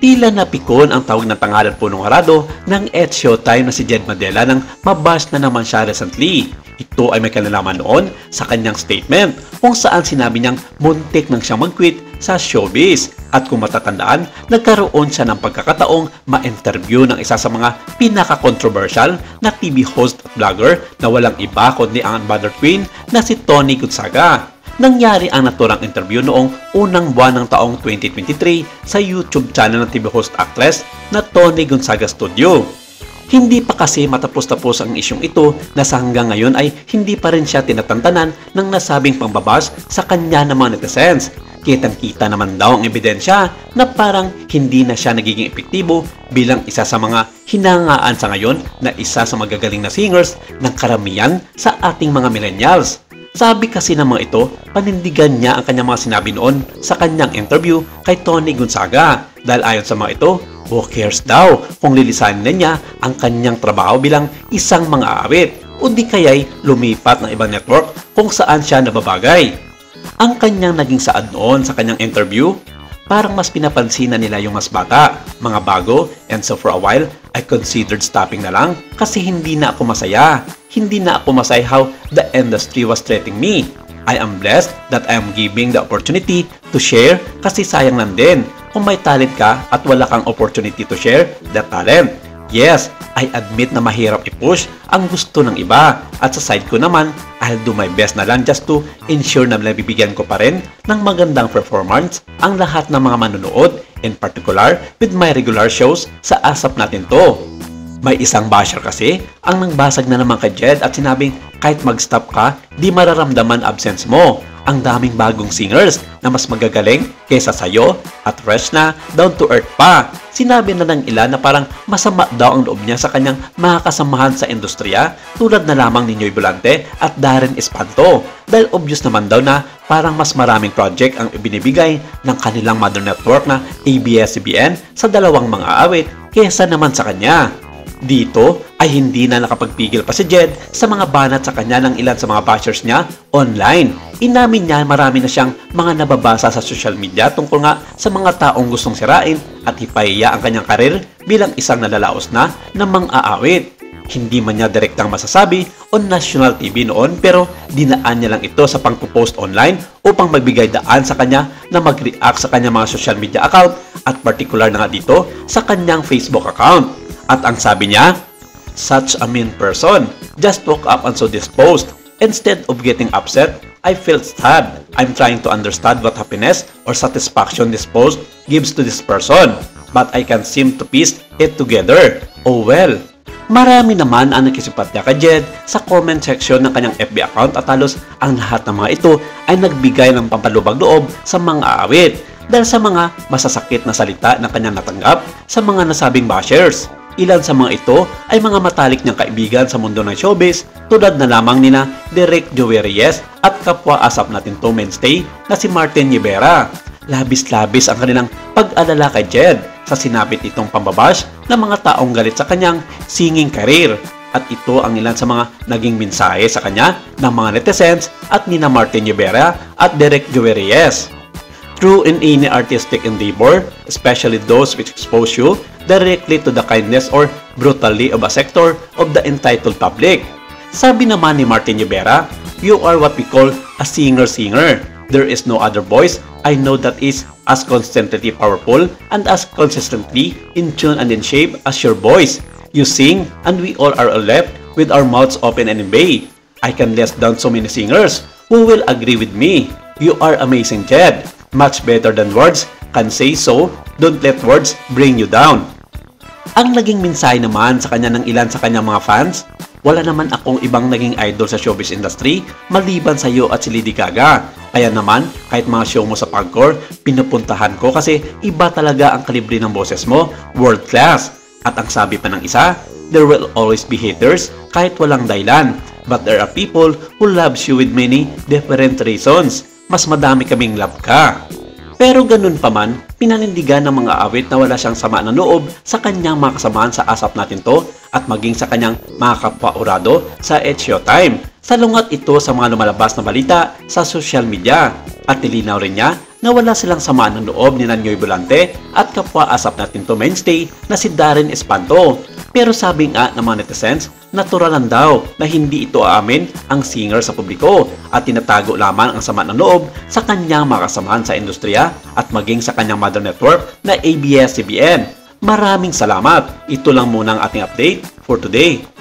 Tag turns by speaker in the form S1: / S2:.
S1: Tila napikon ang tawag ng tangalan punong harado ng It's Showtime na si Jed Madela nang mabash na naman siya recently. Ito ay may kinalaman noon sa kanyang statement kung saan sinabi niyang muntik nang siyang mag-quit sa showbiz. At kung matatandaan, nagkaroon siya ng pagkakataong ma-interview ng isa sa mga pinaka-controversial na TV host at vlogger na walang iba kundi ang Mother Queen na si Tony Gonzaga. Nangyari ang naturang interview noong unang buwan ng taong 2023 sa YouTube channel ng TV host actress na Tony Gonzaga Studio. Hindi pa kasi matapos-tapos ang isyong ito na sa hanggang ngayon ay hindi pa rin siya tinatantanan ng nasabing pambabas sa kanya ng mga netizens. Kitang-kita naman daw ang ebidensya na parang hindi na siya nagiging epektibo bilang isa sa mga hinangaan sa ngayon na isa sa magagaling na singers ng karamihan sa ating mga millennials. Sabi kasi ng mga ito, panindigan niya ang kanyang mga sinabi noon sa kanyang interview kay Tony Gonzaga. Dahil ayon sa mga ito, who cares daw kung lilisanin na niya ang kanyang trabaho bilang isang mga awit o di kaya'y lumipat ng ibang network kung saan siya nababagay. Ang kanyang naging saad noon sa kanyang interview, parang mas pinapansin na nila yung mas bata, mga bago, and so for a while, I considered stopping na lang kasi hindi na ako masaya. Hindi na ako masaya how the industry was treating me. I am blessed that I am giving the opportunity to share kasi sayang lang din kung may talent ka at wala kang opportunity to share that talent. Yes, I admit na mahirap i-push ang gusto ng iba at sa side ko naman, I'll do my best na lang just to ensure na nabibigyan ko pa rin ng magandang performance ang lahat ng mga manonood, in particular with my regular shows sa ASAP natin to. May isang basher kasi ang nangbasag na naman kay Jed at sinabing kahit mag-stop ka, di mararamdaman absence mo. Ang daming bagong singers na mas magagaling kaysa sayo at fresh na, down to earth pa. Sinabi na ng ilan na parang masama daw ang loob niya sa kanyang mga kasamahan sa industriya tulad na lamang ni Noy Volante at Darren Espanto. Dahil obvious naman daw na parang mas maraming project ang ibinibigay ng kanilang mother network na ABS-CBN sa dalawang mga awit kaysa naman sa kanya. Dito ay hindi na nakapagpigil pa si Jed sa mga banat sa kanya ng ilan sa mga bashers niya online. Inamin niya marami na siyang mga nababasa sa social media tungkol nga sa mga taong gustong sirain at hipahiya ang kanyang karir bilang isang nalalaos na mang-aawit. Hindi man niya direktang masasabi on national TV noon pero dinaan niya lang ito sa pang-post online upang magbigay daan sa kanya na mag-react sa kanyang mga social media account at particular na nga dito sa kanyang Facebook account. At ang sabi niya, such a mean person, just woke up and saw this post. Instead of getting upset, I felt sad. I'm trying to understand what happiness or satisfaction this post gives to this person. But I can't seem to piece it together. Oh well. Marami naman ang nakisipatya kay Jed sa comment section ng kanyang FB account at halos ang lahat ng mga ito ay nagbigay ng pampalubag loob sa mga awit dahil sa mga masasakit na salita na kanyang natanggap sa mga nasabing bashers. Ilan sa mga ito ay mga matalik niyang kaibigan sa mundo ng showbiz tulad na lamang nina Derek Joey Reyes at kapwa asap natin to mainstay na si Martin Rivera. Labis-labis ang kanilang pag-alala kay Jed sa sinapit itong pambabash ng mga taong galit sa kanyang singing career. At ito ang ilan sa mga naging mensahe sa kanya ng mga netizens at nina Martin Rivera at Derek Joey Reyes. True in any artistic endeavor, especially those which expose you directly to the kindness or brutality of a sector of the entitled public. Sabi naman ni Martin Rivera, you are what we call a singer-singer. There is no other voice I know that is as constantly powerful and as consistently in tune and in shape as your voice. You sing and we all are left with our mouths open and in bay. I can list down so many singers who will agree with me. You are amazing, Jed. Much better than words can say so. Don't let words bring you down. Ang naging mensahe naman sa kanya ng ilan sa kanyang mga fans, wala naman akong ibang naging idol sa showbiz industry maliban sa iyo at si Lady Gaga. Kaya naman, kahit mga show mo sa Pagcor, pinupuntahan ko kasi iba talaga ang kalibre ng boses mo, world class. At ang sabi pa ng isa, there will always be haters kahit walang dahilan. But there are people who loves you with many different reasons. Mas madami kaming love ka. Pero ganun pa man, pinanindigan ng mga awit na wala siyang sama ng loob sa kanyang mga kasamahan sa ASAP natin to at maging sa kanyang mga kapwa-urado sa It's Showtime. Salungat ito sa mga lumalabas na balita sa social media at nilinaw rin niya na wala silang samaan ng loob ni Nanyoy Volante at kapwa asap natin to mainstay na si Darren Espanto. Pero sabi nga ng mga netizens, natural lang daw na hindi ito aamin ang singer sa publiko at tinatago lamang ang sama ng loob sa kanyang mga kasamahan sa industriya at maging sa kanyang mother network na ABS-CBN. Maraming salamat. Ito lang muna ang ating update for today.